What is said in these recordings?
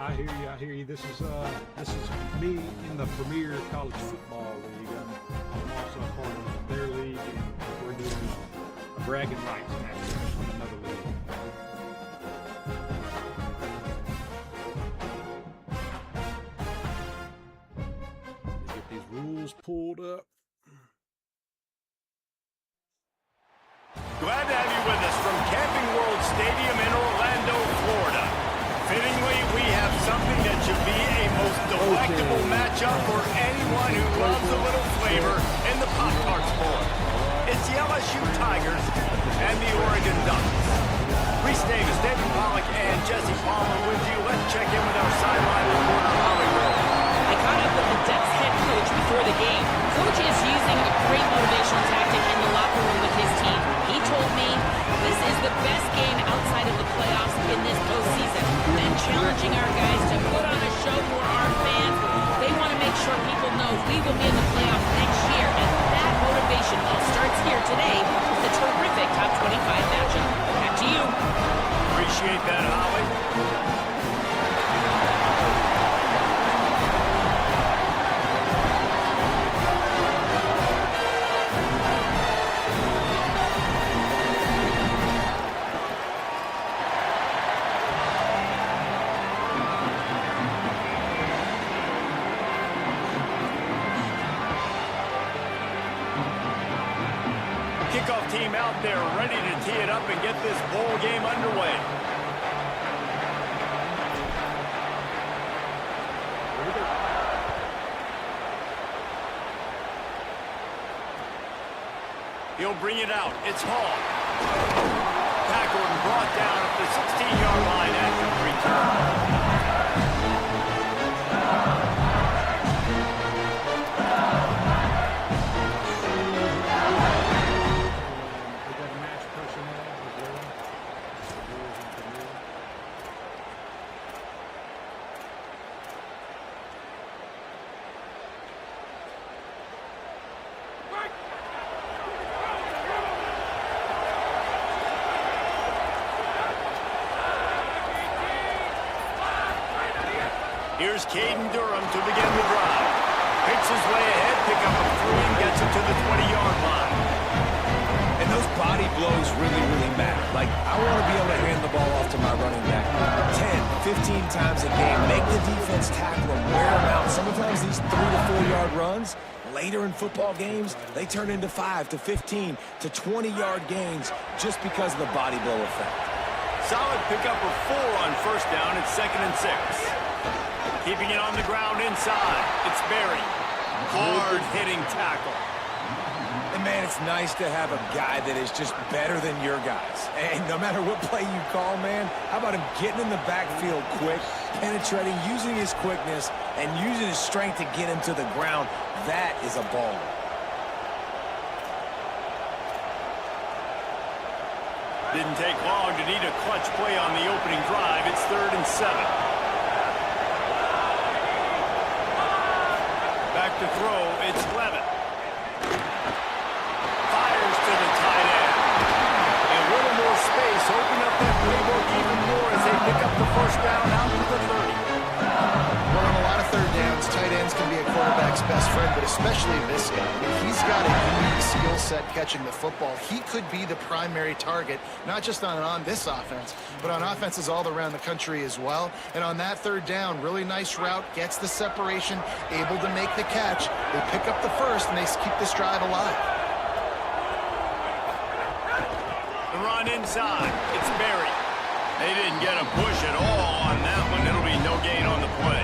I hear you. I hear you. This is me in the Premier College Football League. I'm also a part of their league, and we're doing a bragging rights match in another league. Get these rules pulled up. Glad to have you with us from Camping World Stadium in Orlando, Florida. Fittingly, we have something that should be a most delectable matchup for anyone who loves a little flavor in the Pop-Tart sport. It's the LSU Tigers and the Oregon Ducks. Reese Davis, David Pollack, and Jesse Palmer with you. Let's check in with our sideline reporter, Holly Rowe. I caught up with the Ducks head coach before the game. Coach is using a great motivational tactic in the locker room with his team. He told me this is the best game outside of the playoffs in this postseason. And challenging our guys to put on a show for our fans. They want to make sure people know we will be in the playoffs next year. And that motivation all starts here today with the terrific top 25 matchup. Back to you. Appreciate that, Holly. Kickoff team out there ready to tee it up and get this bowl game underway. He'll bring it out. It's Hall. Tackled and brought down at the 16-yard line after the return. Here's Caden Durham to begin the drive. Picks his way ahead, pick up a 3, and gets it to the 20-yard line. And those body blows really matter. Like, I want to be able to hand the ball off to my running back 10, 15 times a game. Make the defense tackle them, wear them out. Sometimes these 3 to 4-yard runs, later in football games, they turn into 5 to 15 to 20-yard gains just because of the body blow effect. Solid pickup of 4 on first down. It's 2nd and 6. Keeping it on the ground inside. It's Berry. Hard-hitting tackle. And, man, it's nice to have a guy that is just better than your guys. And no matter what play you call, man, how about him getting in the backfield quick, penetrating, using his quickness, and using his strength to get him to the ground? That is a baller. Didn't take long to need a clutch play on the opening drive. It's 3rd and 7. Back to throw, it's Levin. Fires to the tight end. And a little more space, open up that playbook even more as they pick up the first down out to the 30. Well, on a lot of third downs, tight ends can be a quarterback's best friend, but especially this guy. I mean, he's got a unique skill set catching the football. He could be the primary target, not just on this offense, but on offenses all around the country as well. And on that third down, really nice route, gets the separation, able to make the catch. They pick up the first, and they keep this drive alive. The run inside. It's Berry. They didn't get a push at all on that one. It'll be no gain on the play.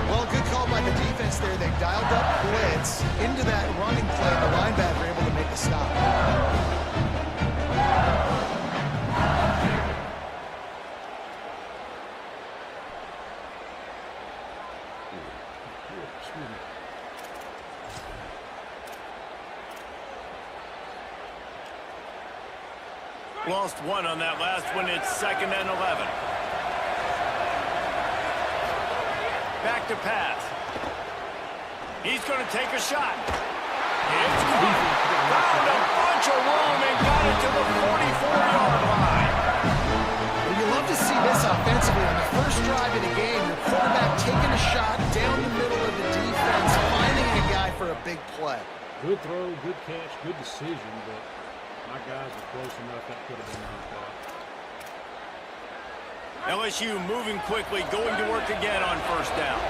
Well, good call by the defense there. They dialed up blitz into that running play. The linebacker able to make the stop. Lost 1 on that last one. It's 2nd and 11. Back to pass. He's going to take a shot. It's caught. Found a bunch of room and got it to the 44-yard line. Well, you love to see this offensively. On the first drive of the game. Your quarterback taking a shot down the middle of the defense, finding a guy for a big play. Good throw, good catch, good decision, but my guys were close enough that could have been knocked out. LSU moving quickly, going to work again on first down.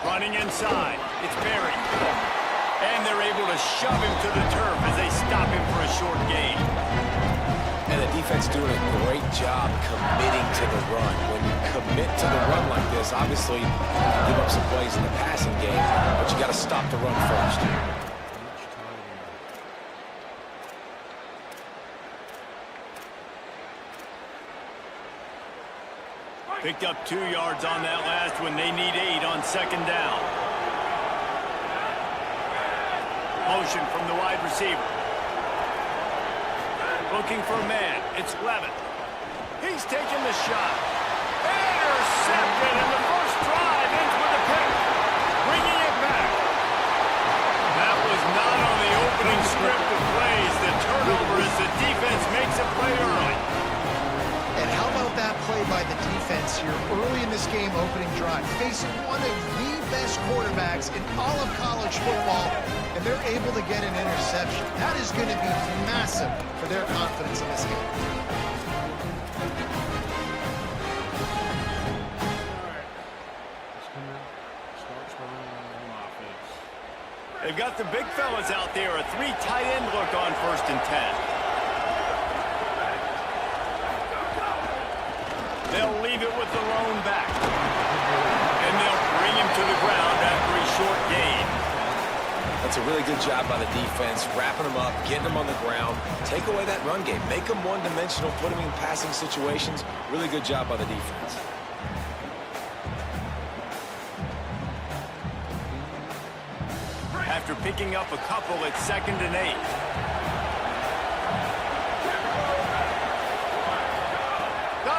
Running inside, it's Berry. And they're able to shove him to the turf as they stop him for a short gain. And the defense doing a great job committing to the run. When you commit to the run like this, obviously you can give up some plays in the passing game, but you got to stop the run first. Picked up 2 yards on that last one. They need 8 on second down. Motion from the wide receiver. Looking for a man. It's Levitt. He's taking the shot. Intercepted, and the first drive ends with a pick. Bringing it back. That was not on the opening script of plays. The turnover as the defense makes a play early. And how about that play by the defense here early in this game opening drive, facing one of the best quarterbacks in all of college football, and they're able to get an interception. That is going to be massive for their confidence in this game. Let's come out, start strong on offense. They've got the big fellas out there. A 3 tight end look on 1st and 10. They'll leave it with the lone back. And they'll bring him to the ground after a short gain. That's a really good job by the defense, wrapping them up, getting them on the ground, take away that run game, make them one-dimensional, put them in passing situations. Really good job by the defense. After picking up a couple, it's 2nd and 8.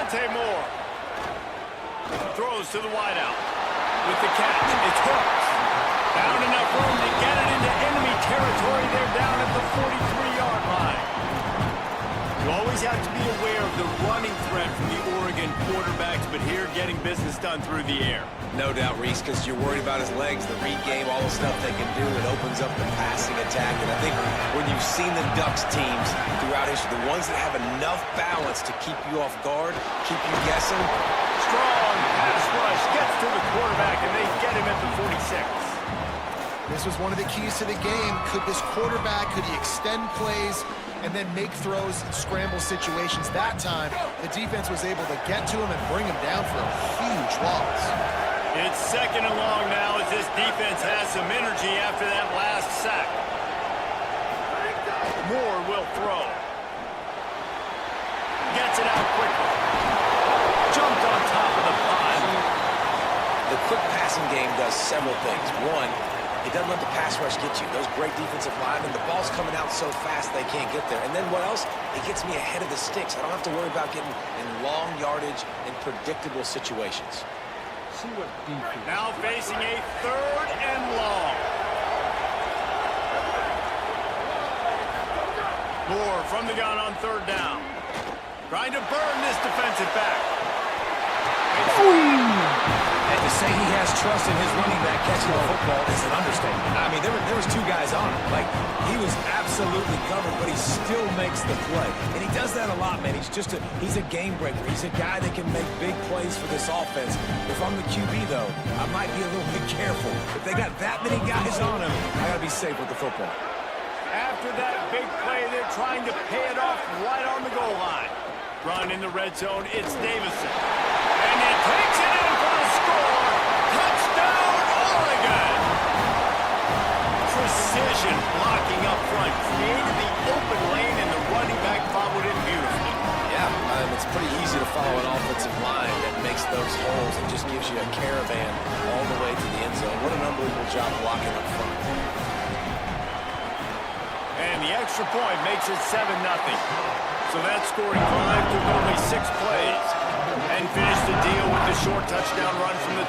Moore throws to the wideout with the catch. It's Hooks. Found enough room to get it into enemy territory. They're down at the 43-yard line. You always have to be aware of the running threat from the Oregon quarterbacks, but here getting business done through the air. No doubt, Reese, because you're worried about his legs, the read game, all the stuff they can do. It opens up the passing attack. And I think when you've seen the Ducks teams throughout history, the ones that have enough balance to keep you off guard, keep you guessing. Strong pass rush gets to the quarterback, and they get him at the 46. This was one of the keys to the game. Could this quarterback, could he extend plays and then make throws in scramble situations? That time, the defense was able to get to him and bring him down for a huge loss. It's 2nd and long now as this defense has some energy after that last sack. Moore will throw. Gets it out quickly. Jumped on top of the pile. The quick passing game does several things. One, it doesn't let the pass rush get you. Those great defensive linemen, the ball's coming out so fast they can't get there. And then what else? It gets me ahead of the sticks. I don't have to worry about getting in long yardage and predictable situations. See what defense. Now facing a 3rd and long. Moore from the gun on 3rd down. Trying to burn this defensive back. And to say he has trust in his running back catching the football is an understatement. I mean, there was 2 guys on him. Like, he was absolutely covered, but he still makes the play. And he does that a lot, man. He's a game breaker. He's a guy that can make big plays for this offense. If I'm the QB, though, I might be a little bit careful. If they got that many guys on him, I got to be safe with the football. After that big play, they're trying to pay it off right on the goal line. Run in the red zone, it's Davison. And he takes it in for the score. Touchdown, Oregon! Precision blocking up front. Created the open lane, and the running back followed it beautifully. Yeah, it's pretty easy to follow an offensive line that makes those holes and just gives you a caravan all the way to the end zone. What an unbelievable job blocking up front. And the extra point makes it 7-0. So that scoring drive took only 6 plays and finished the deal with the short touchdown run from the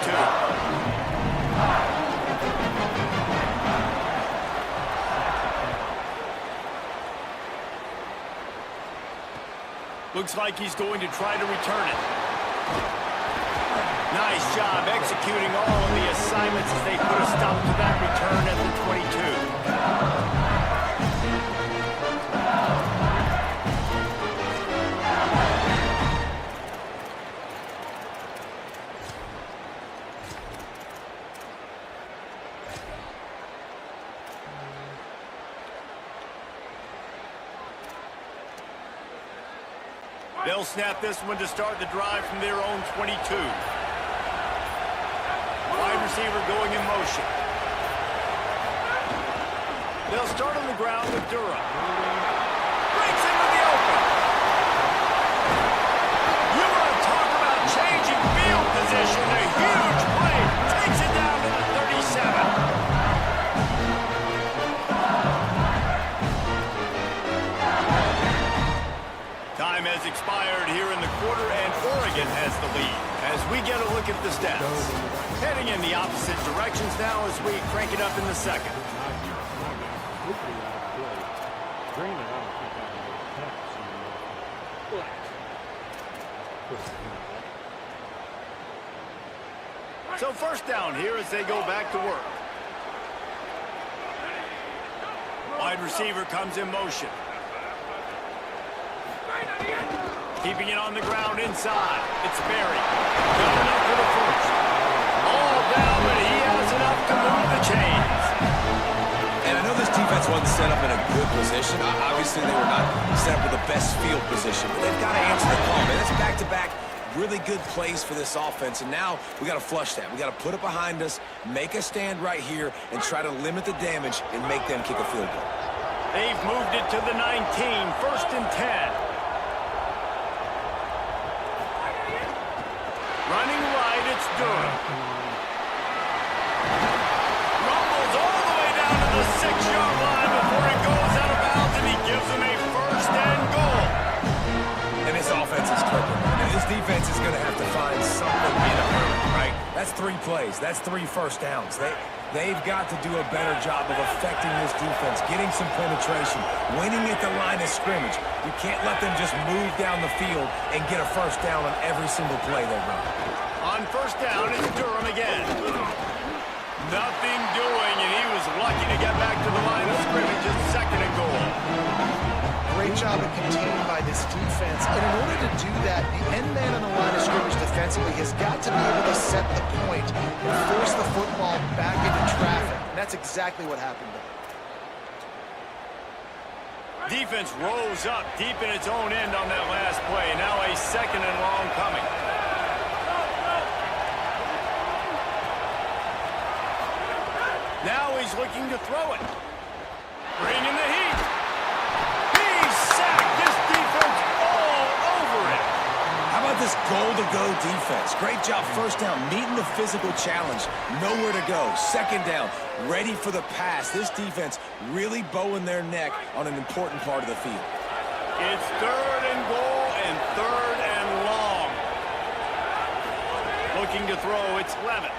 2. Looks like he's going to try to return it. Nice job executing all of the assignments as they put a stop to that return at the 22. They'll snap this one to start the drive from their own 22. Wide receiver going in motion. They'll start on the ground with Durham. Breaks into the open. You want to talk about changing field position. A huge play. Takes it down to the 37. Time has expired here in the quarter, and Oregon has the lead. As we get a look at the stats. Heading in the opposite directions now as we crank it up in the second. So first down here as they go back to work. Wide receiver comes in motion. Keeping it on the ground inside. It's Berry. Got enough for the first. All down, but he has enough to move the chains. And I know this defense wasn't set up in a good position. Obviously, they were not set up with the best field position, but they've got to answer the call, man. That's back-to-back really good plays for this offense, and now we got to flush that. We got to put it behind us, make a stand right here, and try to limit the damage and make them kick a field goal. They've moved it to the 19, 1st and 10. Running right, it's Durham. Rumbles all the way down to the 6-yard line before he goes out of bounds, and he gives them a 1st and goal. And this offense is clicking. And this defense is going to have to find something in a hurry, right? That's 3 plays. That's 3 first downs. They've got to do a better job of affecting this defense, getting some penetration, winning at the line of scrimmage. You can't let them just move down the field and get a first down on every single play they run. On first down, it's Durham again. Nothing doing, and he was lucky to get back to the line of scrimmage at 2nd and goal. Great job of containing by this defense. And in order to do that, the end man on the line of scrimmage defensively has got to be able to set the point and force the football back into traffic. And that's exactly what happened there. Defense rose up deep in its own end on that last play. Now a 2nd and long coming. Now he's looking to throw it. Bringing the heat. He's sacked. This defense all over it. How about this goal-to-go defense? Great job first down, meeting the physical challenge. Nowhere to go. 2nd down, ready for the pass. This defense really bowing their neck on an important part of the field. It's 3rd and goal and 3rd and long. Looking to throw, it's Levitt.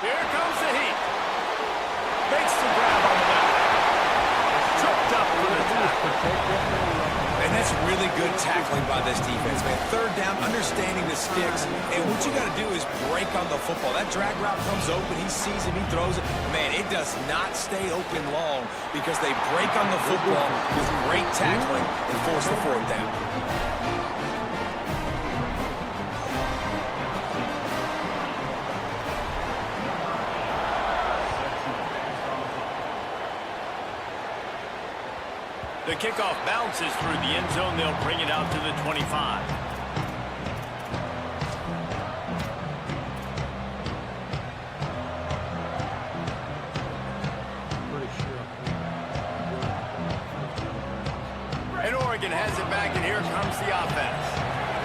Here comes the heat. Makes the grab on the back. Tripped up for the tackle. And that's really good tackling by this defense, man. 3rd down, understanding the sticks. And what you got to do is break on the football. That drag route comes open. He sees him. He throws it. Man, it does not stay open long because they break on the football with great tackling and force the 4th down. The kickoff bounces through the end zone. They'll bring it out to the 25. And Oregon has it back, and here comes the offense.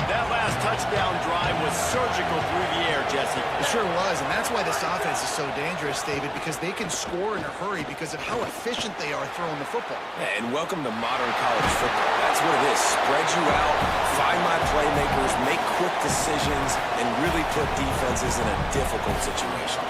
That last touchdown drive was surgical through the air, Jesse. It sure was, and that's why this offense is so dangerous, David, because they can score in a hurry because of how efficient they are throwing the football. Yeah, and welcome to modern college football. That's what it is. Spread you out, find my playmakers, make quick decisions, and really put defenses in a difficult situation.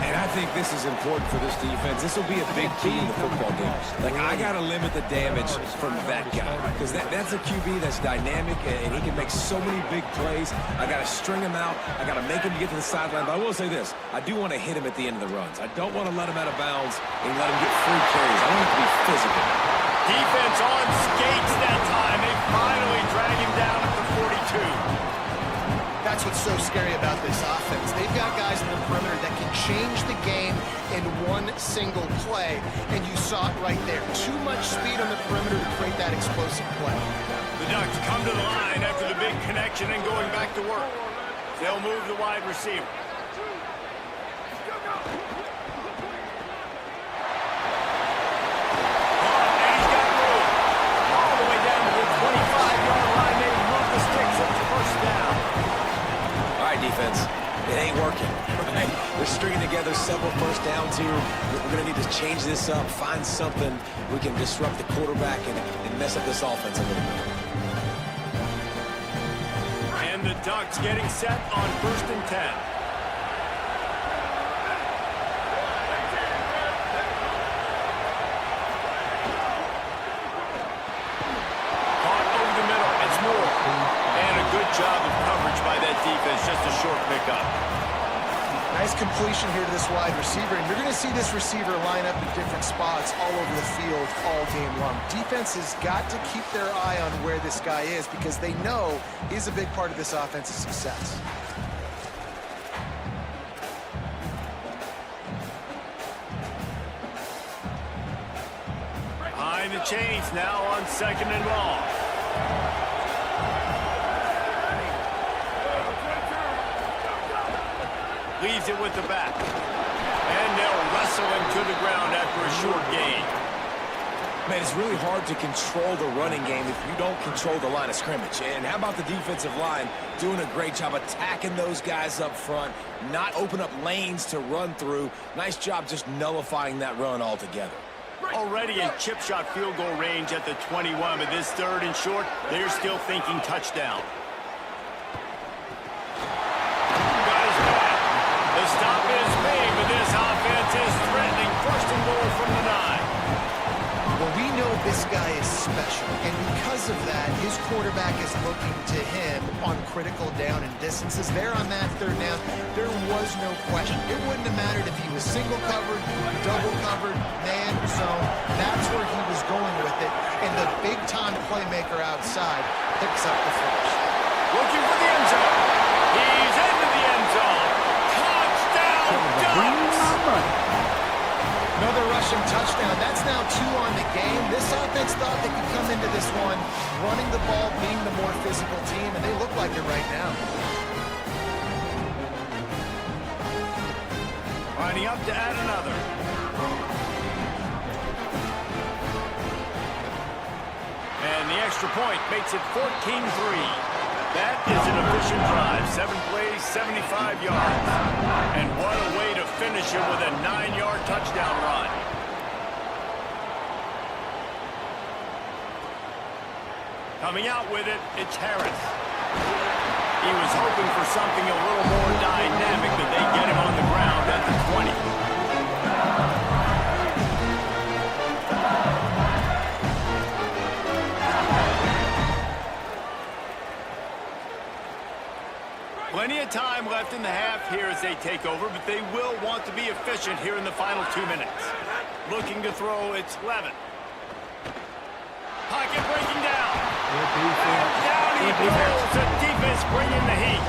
And I think this is important for this defense. This will be a big key in the football game. Like, I got to limit the damage from that guy because that's a QB that's dynamic, and he can make so many big plays. I got to string him out. I got to make him get to the sideline. But I will say this. I do want to hit him at the end of the runs. I don't want to let him out of bounds and let him get free carries. I want him to be physical. Defense on skates that time. They finally drag him down at the 42. That's what's so scary about this offense. They've got guys in the perimeter that can change the game in one single play, and you saw it right there. Too much speed on the perimeter to create that explosive play. The Ducks come to the line after the big connection and going back to work. They'll move the wide receiver. And he's got room. All the way down to the 25-yard line. They move the sticks. It's first down. All right, defense, it ain't working. Right? They're stringing together several first downs here. We're going to need to change this up, find something we can disrupt the quarterback and mess up this offense a little bit. And the Ducks getting set on 1st and 10. Caught over the middle. It's Moore. And a good job of coverage by that defense. Just a short pickup. Nice completion here to this wide receiver, and you're going to see this receiver line up in different spots all over the field all game long. Defense has got to keep their eye on where this guy is because they know he's a big part of this offense's success. Behind the chains now on 2nd and long. Leaves it with the back. And they'll wrestle him to the ground after a short gain. Man, it's really hard to control the running game if you don't control the line of scrimmage. And how about the defensive line doing a great job attacking those guys up front, not open up lanes to run through. Nice job just nullifying that run altogether. Already in chip shot field goal range at the 21, but this 3rd and short, they're still thinking touchdown. The stop is made, but this offense is threatening. 1st and goal from the 9. Well, we know this guy is special, and because of that, his quarterback is looking to him on critical down and distances. There on that 3rd down, there was no question. It wouldn't have mattered if he was single covered, double covered, man, zone. That's where he was going with it, and the big-time playmaker outside picks up the first. Looking for the end zone. He's into the end zone. Another rushing touchdown. That's now 2 on the game. This offense thought they could come into this one running the ball, being the more physical team, and they look like it right now. Lining up to add another. And the extra point makes it 14-3. That is an efficient drive. 7 plays, 75 yards. And what a way to finish it with a 9-yard touchdown run. Coming out with it, it's Harris. He was hoping for something a little more dynamic, but they get him on the ground at the 20. Plenty of time left in the half here as they take over, but they will want to be efficient here in the final 2 minutes. Looking to throw, it's Levin. Pocket breaking down. Down he goes. The defense bringing the heat.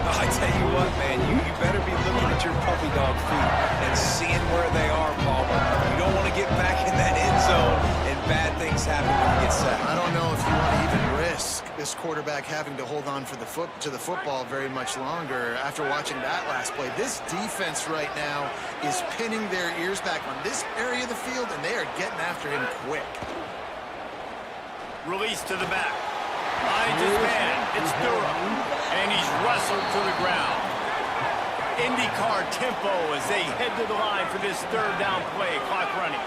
I tell you what, man, you better be looking at your puppy dog feet and seeing where they are, Palmer. You don't want to get back in that end zone and bad things happen when you get sacked. I don't know if you want to even risk this quarterback having to hold on for to the football very much longer after watching that last play. This defense right now is pinning their ears back on this area of the field, and they are getting after him quick. Release to the back. Finds his man. It's Durham. And he's wrestled to the ground. IndyCar tempo as they head to the line for this 3rd down play. Clock running.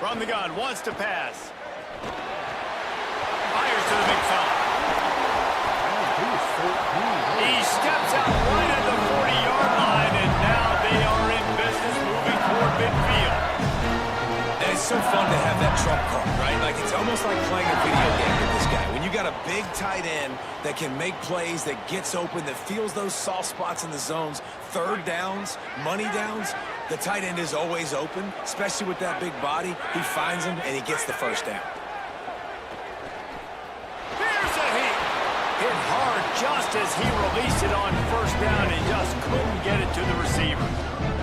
From the gun, wants to pass. Fires to the big fella. He steps out right at the 40-yard line, and now they are in business moving toward midfield. And it's so fun to have that trump card, right? Like, it's almost like playing a video game with this guy. When you got a big tight end that can make plays, that gets open, that feels those soft spots in the zones, third downs, money downs, the tight end is always open, especially with that big body. He finds him, and he gets the first down. Here's a hit. Hit hard just as he released it on first down and just couldn't get it to the receiver.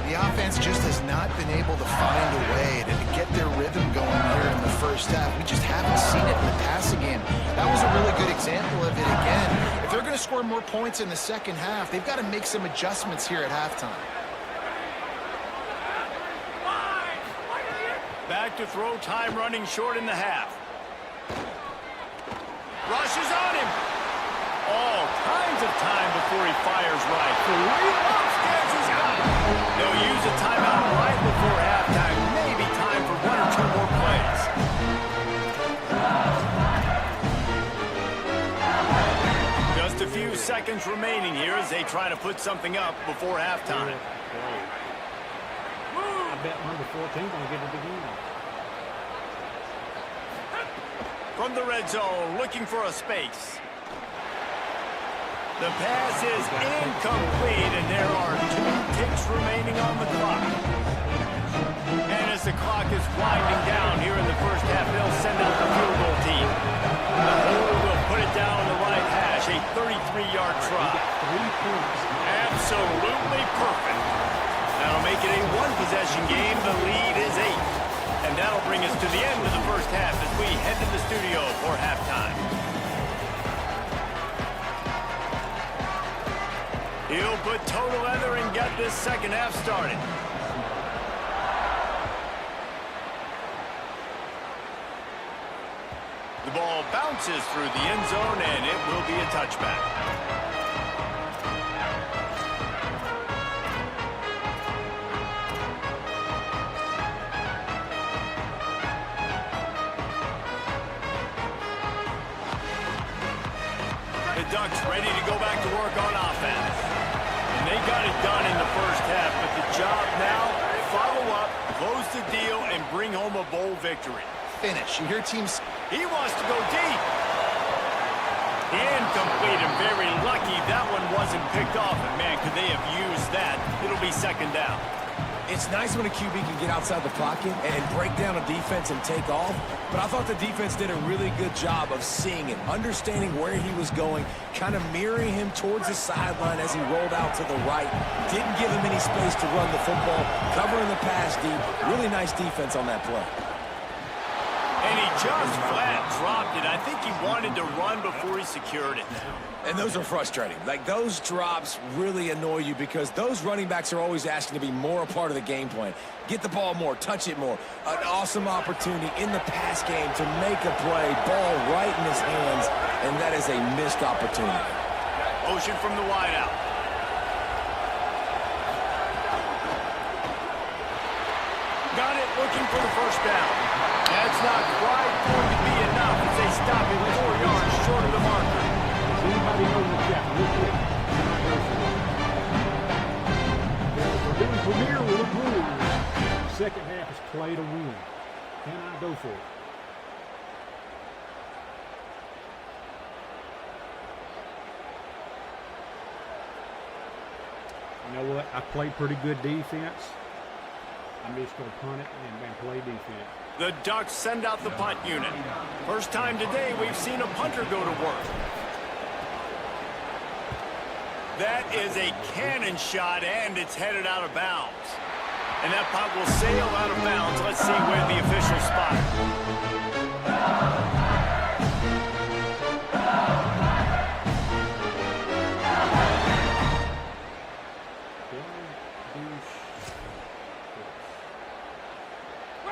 The offense just has not been able to find a way to get their rhythm going here in the first half. We just haven't seen it in the passing game. That was a really good example of it again. If they're going to score more points in the second half, they've got to make some adjustments here at halftime. Back to throw, time running short in the half. Rushes on him. All kinds of time before he fires right. Upstairs he's got it. They'll use a timeout right before halftime. Maybe time for one or two more plays. Just a few seconds remaining here as they try to put something up before halftime. I bet number 14 going to get it again. From the red zone, looking for a space. The pass is incomplete, and there are 2 ticks remaining on the clock. And as the clock is winding down here in the first half, they'll send out the field goal team. The hold will put it down on the right hash, a 33-yard try. 3 points. Absolutely perfect. That'll make it a one-possession game. The lead is 8. And that'll bring us to the end of the first half as we head to the studio for halftime. He'll put toe to leather and get this second half started. The ball bounces through the end zone, and it will be a touchback. The Ducks ready to go back to work on offense. And they got it done in the first half, but the job now, follow up, close the deal, and bring home a bowl victory. Finish. You hear teams... He wants to go deep. Incomplete, and very lucky that one wasn't picked off. And man, could they have used that? It'll be second down. It's nice when a QB can get outside the pocket and break down a defense and take off, but I thought the defense did a really good job of seeing it, understanding where he was going, kind of mirroring him towards the sideline as he rolled out to the right. Didn't give him any space to run the football, covering the pass deep. Really nice defense on that play. And he just flat dropped it. I think he wanted to run before he secured it. And those are frustrating. Like, those drops really annoy you because those running backs are always asking to be more a part of the game plan. Get the ball more, touch it more. An awesome opportunity in the pass game to make a play, ball right in his hands, and that is a missed opportunity. Motion from the wideout. Got it, looking for the first down. That's not quite going to be enough as they stop him 4 yards short of the marker. Does anybody know the gap? Real quick. We're doing Premier with the Brewers. Second half is play to win. Can I go for it? You know what? I played pretty good defense. I'm just going to punt it and play defense. The Ducks send out the punt unit. First time today we've seen a punter go to work. That is a cannon shot, and it's headed out of bounds. And that punt will sail out of bounds. Let's see where the official spot it.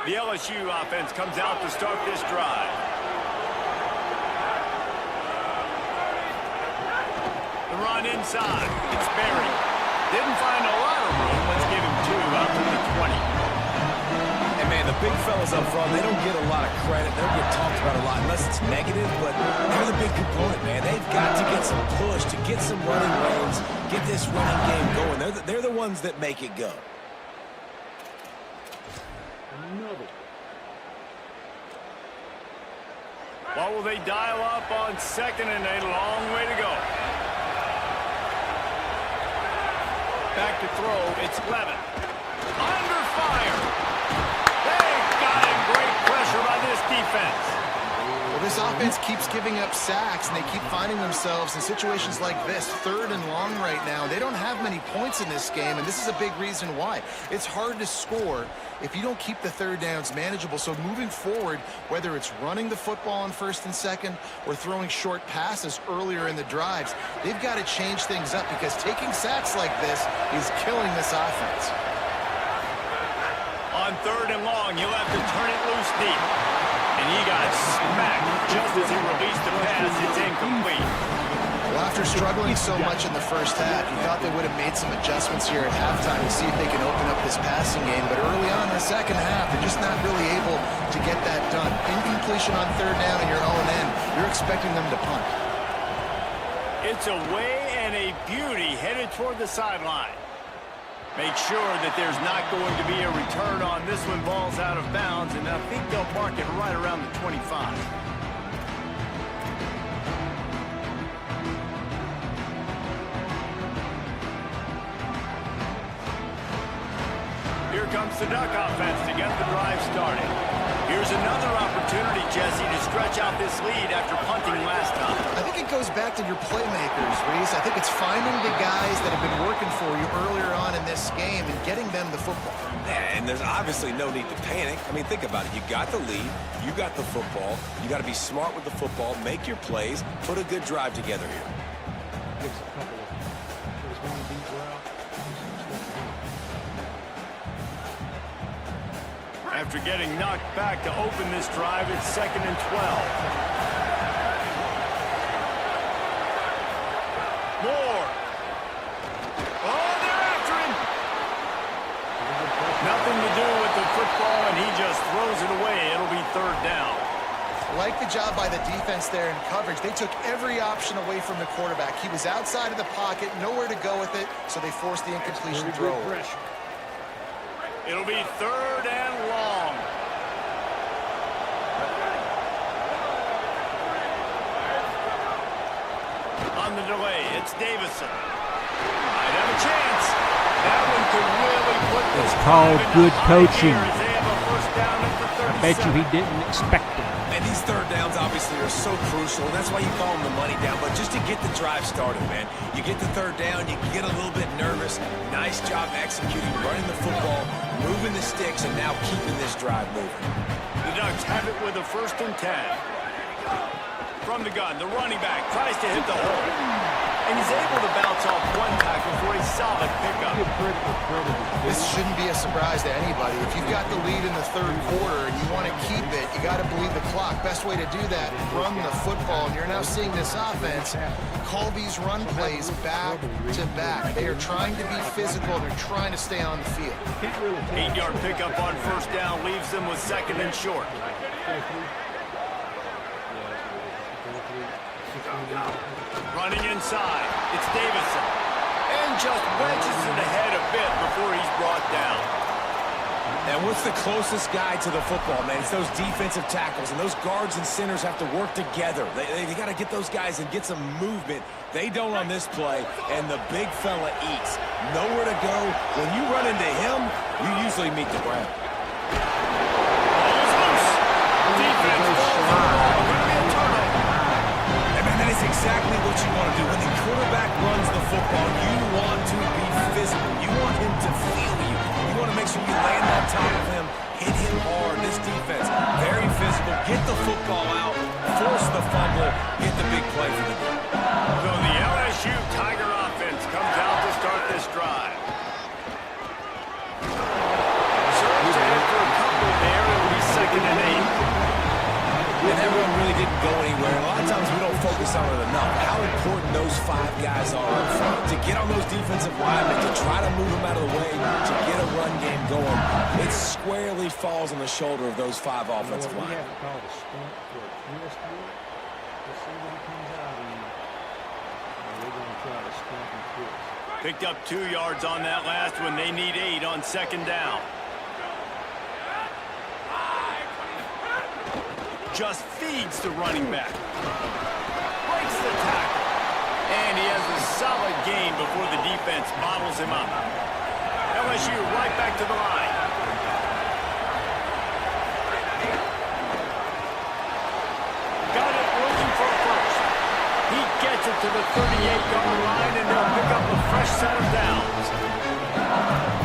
The LSU offense comes out to start this drive. The run inside. It's Berry. Didn't find a lot of room. Let's give him 2 out to the 20. And man, the big fellas up front, they don't get a lot of credit. They don't get talked about a lot unless it's negative, but they're the big component, man. They've got to get some push, to get some running lanes, get this running game going. They're the ones that make it go. Another. What will they dial up on second and a long way to go? Back to throw, it's Levin. Under fire. They got him. Great pressure by this defense. Well, this offense keeps giving up sacks, and they keep finding themselves in situations like this, 3rd and long right now. They don't have many points in this game, and this is a big reason why. It's hard to score if you don't keep the 3rd downs manageable. So moving forward, whether it's running the football on 1st and 2nd or throwing short passes earlier in the drives, they've got to change things up because taking sacks like this is killing this offense. On 3rd and long, you'll have to turn it loose deep. And he got smacked just as he released the pass. It's incomplete. Well, after struggling so much in the first half, you thought they would have made some adjustments here at halftime to see if they can open up this passing game. But early on in the second half, they're just not really able to get that done. Incompletion on 3rd down and you're 0-and, you're expecting them to punt. It's a way and a beauty headed toward the sideline. Make sure that there's not going to be a return on this one. Ball's out of bounds, and I think they'll mark it right around the 25. Here comes the Duck offense to get the drive started. Here's another opportunity, Jesse, to stretch out this lead after punting last time. I think it goes back to your playmakers, Reese. I think it's finding the guys that have been working for you earlier on in this game and getting them the football. And there's obviously no need to panic. I mean, think about it. You got the lead. You got the football. You got to be smart with the football. Make your plays. Put a good drive together here. Gives a couple of. There's one deep route. After getting knocked back to open this drive, it's 2nd and 12. Moore. Oh, they're after him. Nothing to do with the football, and he just throws it away. It'll be 3rd down. Like the job by the defense there in coverage. They took every option away from the quarterback. He was outside of the pocket, nowhere to go with it, so they forced the incompletion throw. It'll be 3rd and long. On the delay, it's Davison. Might have a chance. That one could really put this. It's called good coaching. As they have a 1st down at the 37. I bet you he didn't expect it. And these 3rd downs obviously are so crucial. That's why you call them the money down. But just to get the drive started, man. You get the 3rd down, you get a little bit nervous. Nice job executing, running the football, moving the sticks, and now keeping this drive moving. The Ducks have it with a 1st and 10. From the gun, the running back tries to hit the hole. And he's able to bounce off one tackle for a solid pickup. This shouldn't be a surprise to anybody. If you've got the lead in the 3rd quarter and you want to keep it, you got to bleed the clock. Best way to do that, run the football. And you're now seeing this offense call these run plays back to back. They are trying to be physical. They're trying to stay on the field. 8-yard pickup on 1st down leaves them with 2nd and short. Running inside, it's Davison. And just wedges it ahead a bit before he's brought down. And what's the closest guy to the football, man? It's those defensive tackles, and those guards and centers have to work together. They got to get those guys and get some movement. They don't on this play, and the big fella eats. Nowhere to go. When you run into him, you usually meet the ground. Ball is loose. Defense falls on the ball. Going to be a turnover. That is exactly what you want to do. When the quarterback runs the football, you want to be physical. You want him to feel you. You want to make sure you land on top of him, hit him hard. This defense, very physical. Get the football out, force the fumble, get the big play for the game. So the LSU Tiger offense comes out to start this drive. Surge ahead for a couple there. It'll be 2nd and 8. And everyone really didn't go anywhere. And a lot of times we don't focus on it enough. How important those 5 guys are up front to get on those defensive linemen, to try to move them out of the way, to get a run game going. It squarely falls on the shoulder of those 5 offensive We linemen. haven't called a stunt for twist yet. Let's see what he comes out in. We're going to try to stunt and twist. Picked up 2 yards on that last one. They need 8 on 2nd down. Just feeds the running back. Breaks the tackle. And he has a solid gain before the defense bottles him up. LSU right back to the line. Got it looking for a first. He gets it to the 38-yard line, and they'll pick up a fresh set of downs.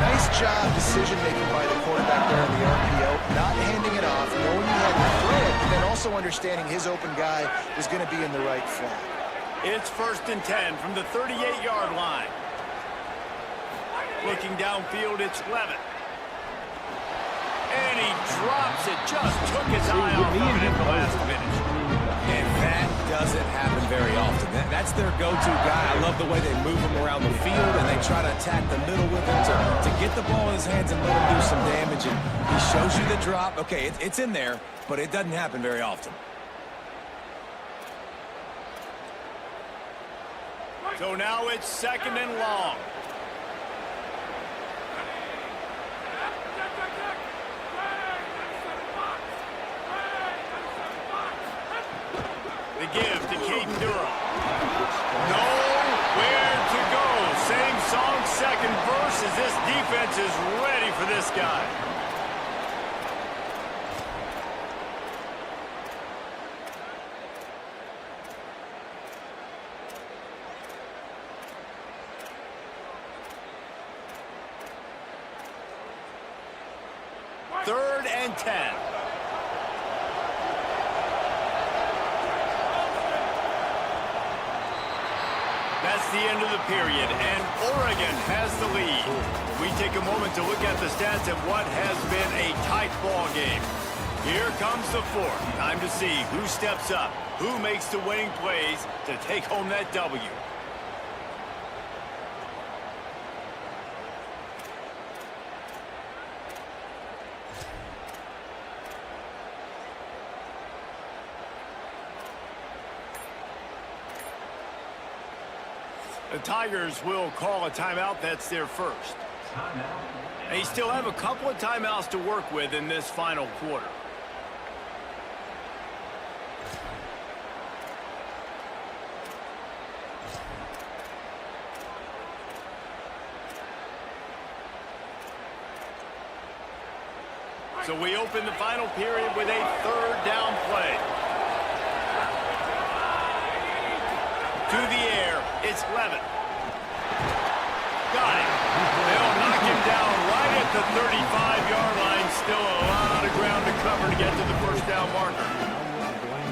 Nice job decision-making by the quarterback there in the RPO, not handing it off, knowing he had to throw it, but then also understanding his open guy was going to be in the right flat. It's 1st and 10 from the 38-yard line. Looking downfield, it's Levitt. And he drops it. Just took his eye off of it at the last minute. And that doesn't happen very often. That's their go-to guy. I love the way they move him around the field, and they try to attack the middle with him to get the ball in his hands and let him do some damage. And he shows you the drop. Okay, it's in there, but it doesn't happen very often. So now it's 2nd and long. The give to Caden Durham. Nowhere to go. Same song, 2nd verse, as this defense is ready for this guy. Third and 10. That's the end of the period, and Oregon has the lead. We take a moment to look at the stats of what has been a tight ball game. Here comes the 4th. Time to see who steps up, who makes the winning plays to take home that W. The Tigers will call a timeout. That's their first. They still have a couple of timeouts to work with in this final quarter. So we open the final period with a 3rd down play. To the air, it's Levitt. Got it. They'll knock him down right at the 35-yard line. Still a lot of ground to cover to get to the 1st down marker.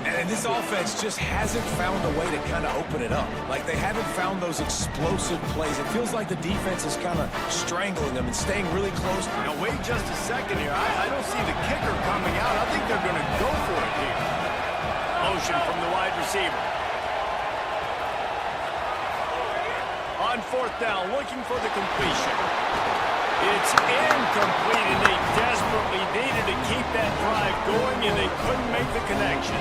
And this offense just hasn't found a way to kind of open it up. Like, they haven't found those explosive plays. It feels like the defense is kind of strangling them and staying really close. Now, wait just a second here. I don't see the kicker coming out. I think they're going to go for it here. Motion from the wide receiver. On 4th down, looking for the completion. It's incomplete, and they desperately needed to keep that drive going, and they couldn't make the connection.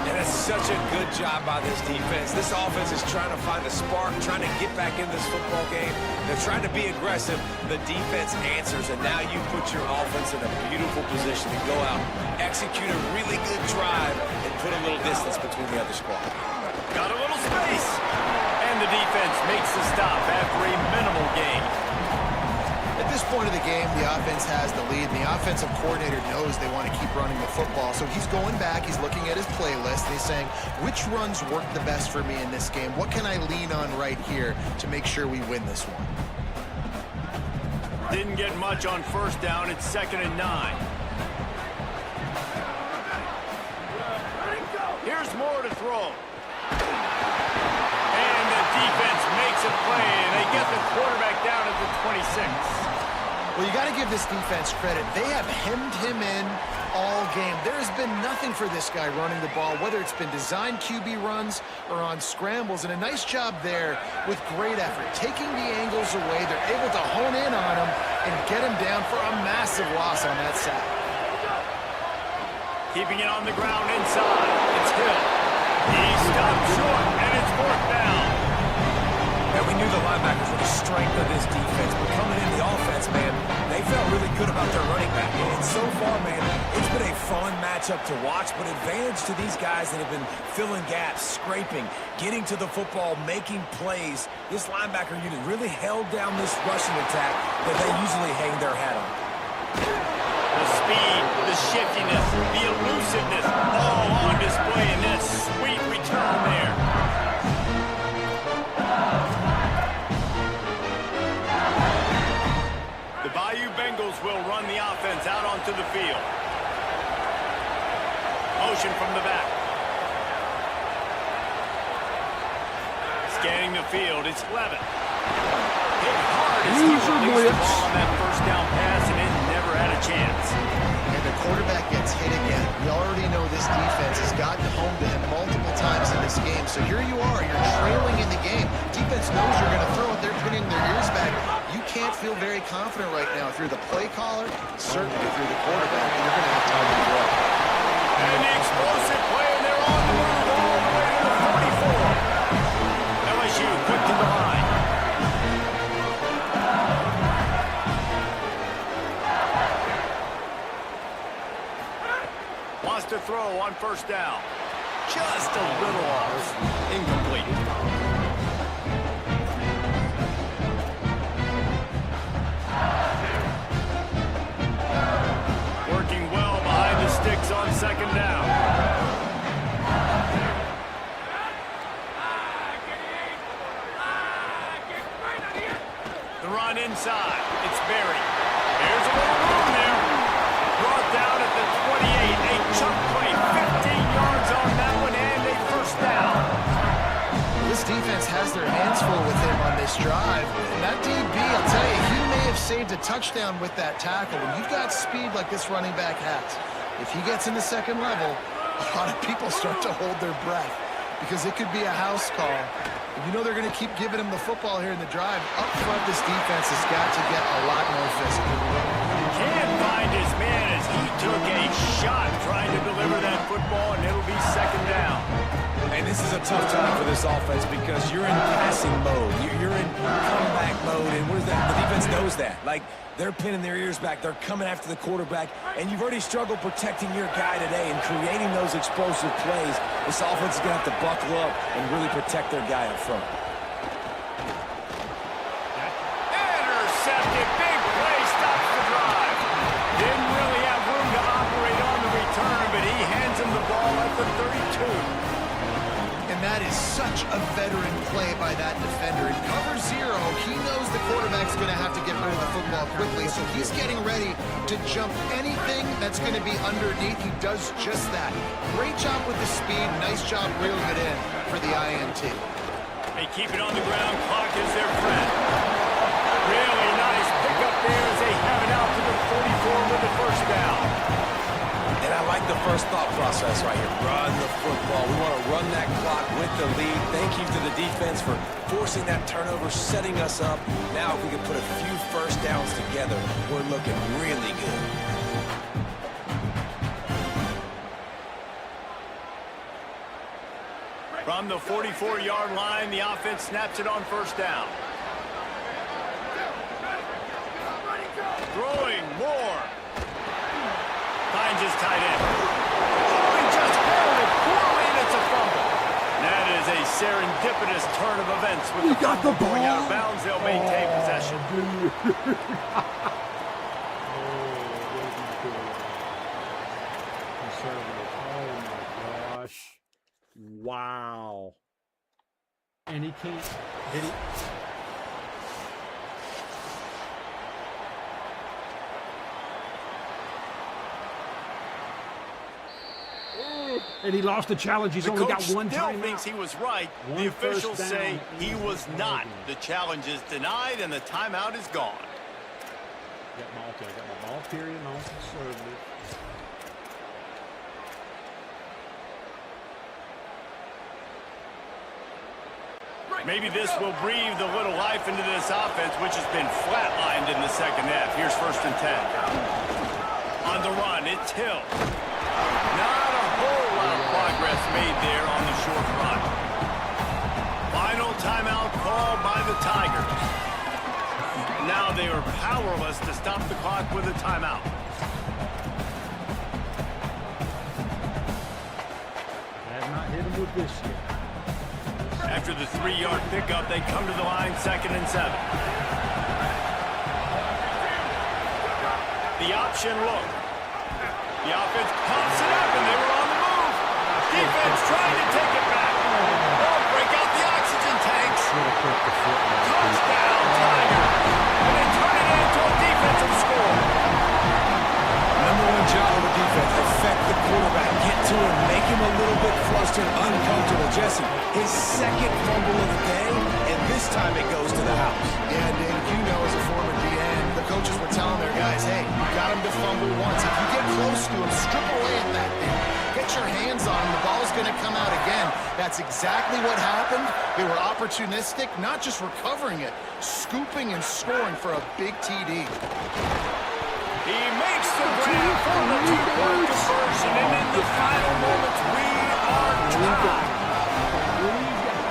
And that's such a good job by this defense. This offense is trying to find a spark, trying to get back in this football game. They're trying to be aggressive. The defense answers, and now you put your offense in a beautiful position to go out, execute a really good drive, and put a little distance between the other squad. Got a little space. And the defense makes the stop after a minimal gain. At this point of the game, the offense has the lead, and the offensive coordinator knows they want to keep running the football. So he's going back, he's looking at his playlist, and he's saying, which runs work the best for me in this game? What can I lean on right here to make sure we win this one? Didn't get much on 1st down. It's 2nd and 9. Here's more to throw. Defense makes a play, and they get the quarterback down at the 26. Well, you got to give this defense credit. They have hemmed him in all game, there's been nothing for this guy running the ball, whether it's been designed QB runs or on scrambles, and a nice job there with great effort. Taking the angles away, they're able to hone in on him and get him down for a massive loss on that sack. Keeping it on the ground inside. It's Hill. He stopped short, and it's fourth down. And we knew the linebackers were the strength of this defense, but coming in the offense, man, they felt really good about their running back. And so far, man, it's been a fun matchup to watch, but advantage to these guys that have been filling gaps, scraping, getting to the football, making plays. This linebacker unit really held down this rushing attack that they usually hang their hat on. The speed, the shiftiness, the elusiveness, all on display in this sweet return there. The Bayou Bengals will run the offense out onto the field. Motion from the back. Scanning the field, it's Levin. Hit hard as he released the ball on that first down pass, and it never had a chance. And the quarterback gets hit again. We already know this defense has gotten home to him multiple times in this game. So here you are, you're trailing in the game. Defense knows you're going to throw it. They're pinning their ears back. You can't feel very confident right now. If you're the play caller, certainly if you're the quarterback, you're going to have time to throw. And the explosive play, and they're on the move all the way to the 44. LSU quick to the line. Wants to throw on first down. Just a little off. Incomplete. Working well behind the sticks on second down. The run inside. It's Berry. There's a little room there. Brought down at the 28. A chunk play. 15 yards on that one and a first down. This defense has their hands full with him on this drive. And that DB, I'll tell you, he may have saved a touchdown with that tackle. When you've got speed like this running back has, if he gets in the second level, a lot of people start to hold their breath because it could be a house call. And you know they're going to keep giving him the football here in the drive. Up front, this defense has got to get a lot more physical. Can't find his man as he took a shot trying to deliver that football, and it'll be second down. And this is a tough time for this offense because you're in passing mode. You're in comeback mode, and what is that? The defense knows that. Like, they're pinning their ears back. They're coming after the quarterback, and you've already struggled protecting your guy today and creating those explosive plays. This offense is going to have to buckle up and really protect their guy up front. Intercepted. Big play. Stops the drive. Didn't really have room to operate on the return, but he hands him the ball at the 32. And that is such a veteran play by that defender. In cover zero, he knows the quarterback's going to have to get rid of the football quickly, so he's getting ready to jump anything that's going to be underneath. He does just that. Great job with the speed. Nice job reeling it in for the INT. They keep it on the ground. Clock is their friend. Really nice pickup there as they have it out to the 44 with the first down. And I like the first thought process right here. Run the football. We want to run that clock with the lead. Thank you to the defense for forcing that turnover, setting us up. Now if we can put a few first downs together, we're looking really good. From the 44-yard line, the offense snaps it on first down. Throwing more. Finds his tight end. Oh, he just held it poorly, and it's a fumble. That is a serendipitous turn of events. With the got the ball going out of bounds, they'll maintain possession. Oh my gosh. Wow. And he can't hit it. And he lost the challenge. He's only got one still time thinks out. he was right. One The officials first say down. he was not. The challenge is denied, and the timeout is gone. Got my ball period, non-conservative. Maybe this will breathe a little life into this offense, which has been flatlined in the second half. Here's 1st and 10. On the run, it's Hill. Not a whole lot of progress made there on the short run. Final timeout called by the Tigers. Now they are powerless to stop the clock with a timeout. Have not hit him with this yet. After the 3-yard pickup, they come to the line 2nd and 7. The option look. The offense pops it up, and they were on the move. Defense trying to take it back. Oh, break out the oxygen tanks. Touchdown, Tigers. And they turn it into a defensive score. #1 job of the defense, affect the quarterback, get to him, make him a little bit flustered, uncomfortable. Jesse, his 2nd fumble of the day, and this time it goes to the house. Yeah, Dave, you know as a former DN, the coaches were telling their guys, hey, you got him to fumble once. If you get close to him, strip away at that thing. Get your hands on him. The ball's going to come out again. That's exactly what happened. They were opportunistic, not just recovering it, scooping and scoring for a big TD. He makes the grab for the 2-point conversion, and in the final moments, we are tied.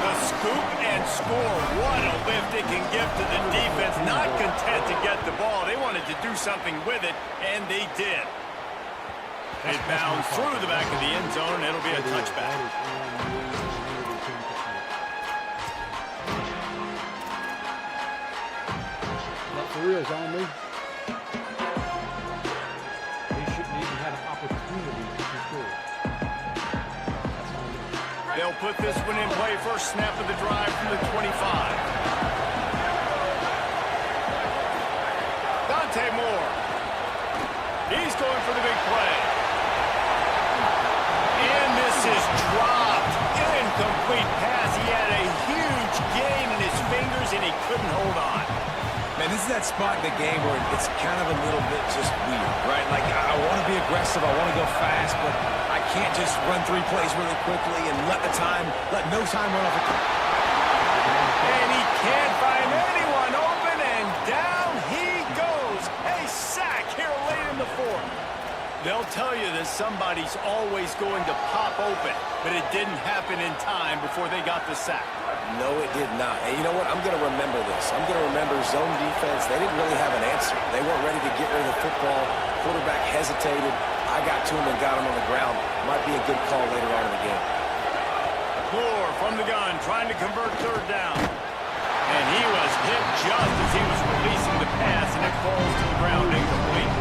The scoop and score. What a lift it can give to the defense. Not content to get the ball. They wanted to do something with it, and they did. It bounds through the back of the end zone, and it'll be a touchback. That for real is on me. He shouldn't even have an opportunity to score. They'll put this one in play. First snap of the drive from the 25. Dante Moore. He's going for the big play. And this is dropped. Incomplete pass. He had a huge gain in his fingers, and he couldn't hold on. Man, this is that spot in the game where it's kind of a little bit just weird, right? Like, I want to be aggressive, I want to go fast, but I can't just run 3 plays really quickly and let no time run off the clock. And he can't find anyone open, and down he goes. A sack here late in the 4th. They'll tell you that somebody's always going to pop open, but it didn't happen in time before they got the sack. No, it did not. And you know what? I'm going to remember this. I'm going to remember zone defense. They didn't really have an answer. They weren't ready to get rid of the football. Quarterback hesitated. I got to him and got him on the ground. Might be a good call later on in the game. Moore from the gun, trying to convert 3rd down. And he was hit just as he was releasing the pass, and it falls to the ground incomplete.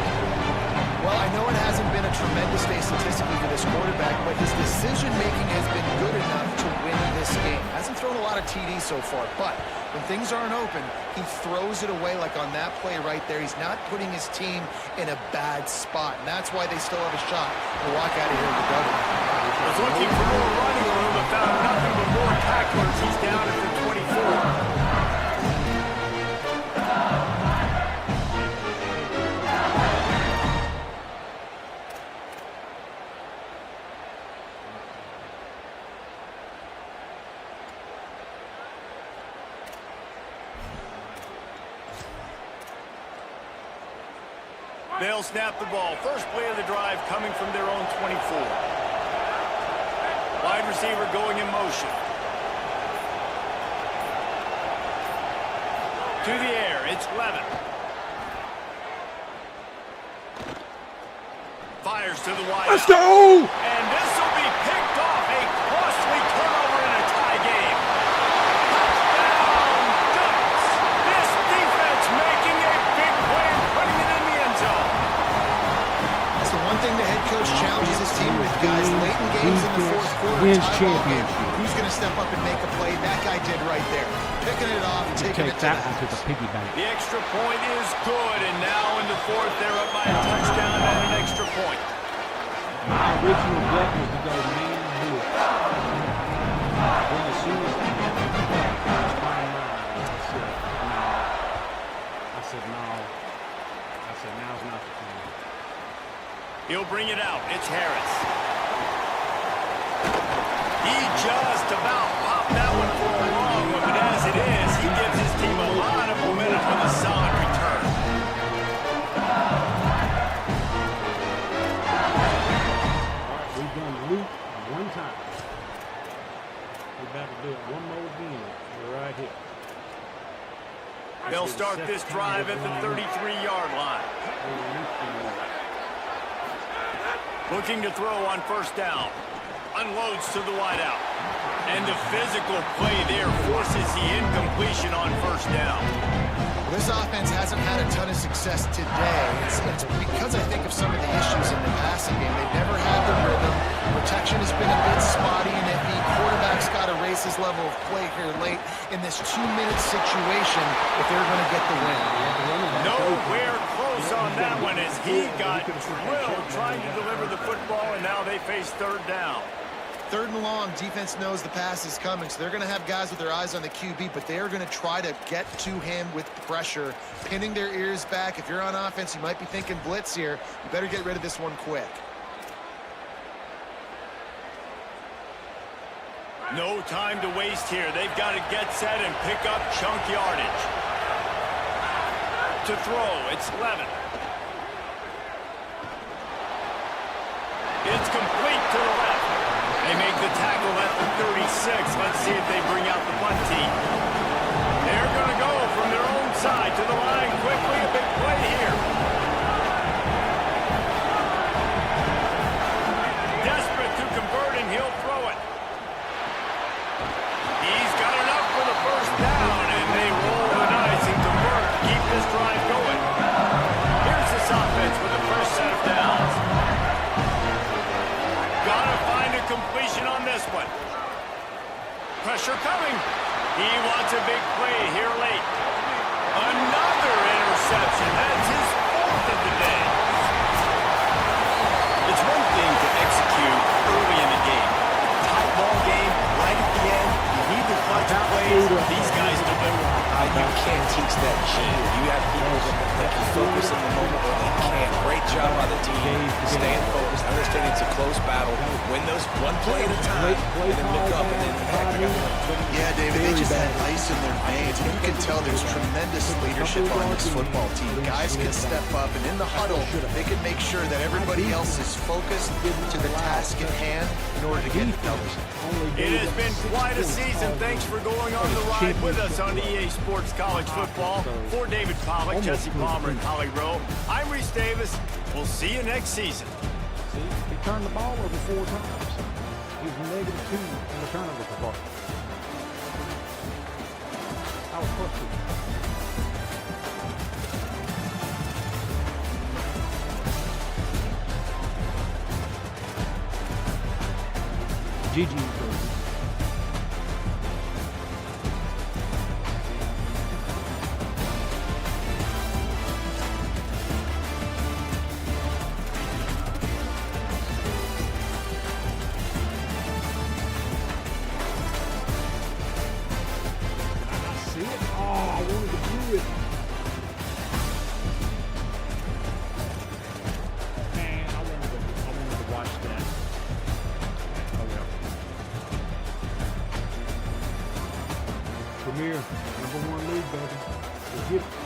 Well, I know it hasn't been a tremendous day statistically for this quarterback, but his decision-making has been good enough to win this game. Hasn't thrown a lot of TDs so far, but when things aren't open, he throws it away like on that play right there. He's not putting his team in a bad spot, and that's why they still have a shot to walk out of here with the W. Was looking for more running room, but found nothing but more tacklers. He's down at the 24. They'll snap the ball. First play of the drive coming from their own 24. Wide receiver going in motion. To the air, it's Levin. Fires to the wide. Let's go! And this will be picked off. A costly turnover in a tie game. Touchdown, Ducks. This defense making a big play and putting it in the end zone. That's the one thing the head coach challenges his team with, guys. Late in games in the 4th quarter, Wins tie ball game. championship. Who's going to step up and make a play? That guy did right there. Picking it off, taking it to the one to the piggy bank. The extra point is good, and now in the 4th, they're up by a touchdown and an extra point. My original bet was to go man and hood. Then as soon as I had to do that, my mind, I said, no. I said, now's not the time. He'll bring it out. It's Harris. He just about popped that one for a long one, but as they'll start this drive at the 33-yard line. Looking to throw on first down. Unloads to the wideout. And the physical play there forces the incompletion on first down. This offense hasn't had a ton of success today. It's because I think of some of the issues in the passing game. They've never had the rhythm. Protection has been a bit spotty and iffy. Quarterback's got to raise his level of play here late in this 2-minute situation if they're going to get the win. Nowhere close on that one as he got drilled trying to deliver the football, and now they face third down. 3rd and long, defense knows the pass is coming, so they're going to have guys with their eyes on the QB, but they are going to try to get to him with pressure, pinning their ears back. If you're on offense, you might be thinking blitz here. You better get rid of this one quick. No time to waste here. They've got to get set and pick up chunk yardage. To throw, it's Levin. It's complete to the left. They make the tackle at the 36. Let's see if they bring out the punt team. They're going to go from their own side to the line quickly. A big play here. Desperate to convert, and he'll throw it. He's got enough for the first down, and they roll the dice and convert to keep this drive going. Here's this offense with the first set of downs. Gotta find a completion on this one. Pressure coming. He wants a big play here late. Another interception. That's his 4th of the day. It's one thing to execute early in the game. Tight ball game, right at the end, you need the clutch plays. These guys deliver. You can't teach that gene. You have people that can focus in the moment where they can't. Great job by the team. Staying focused, understanding it's a close battle. Win those one play at a time, and then look up and then heck, I got one. Yeah, David, they just have ice in their veins, and you can tell there's tremendous leadership on this football team. Guys can step up, and in the huddle, they can make sure that everybody else is focused to the task at hand in order to get the numbers. It has been quite a season. Thanks for going on the ride with us on EA Sports College Football. For David Pollack, Jesse Palmer, and Holly Rowe, I'm Reese Davis. We'll see you next season. See, he turned the ball over 4 times. He's -2 in the turnover department. I was frustrated. GG. Premier, #1 league, baby. Let's get it.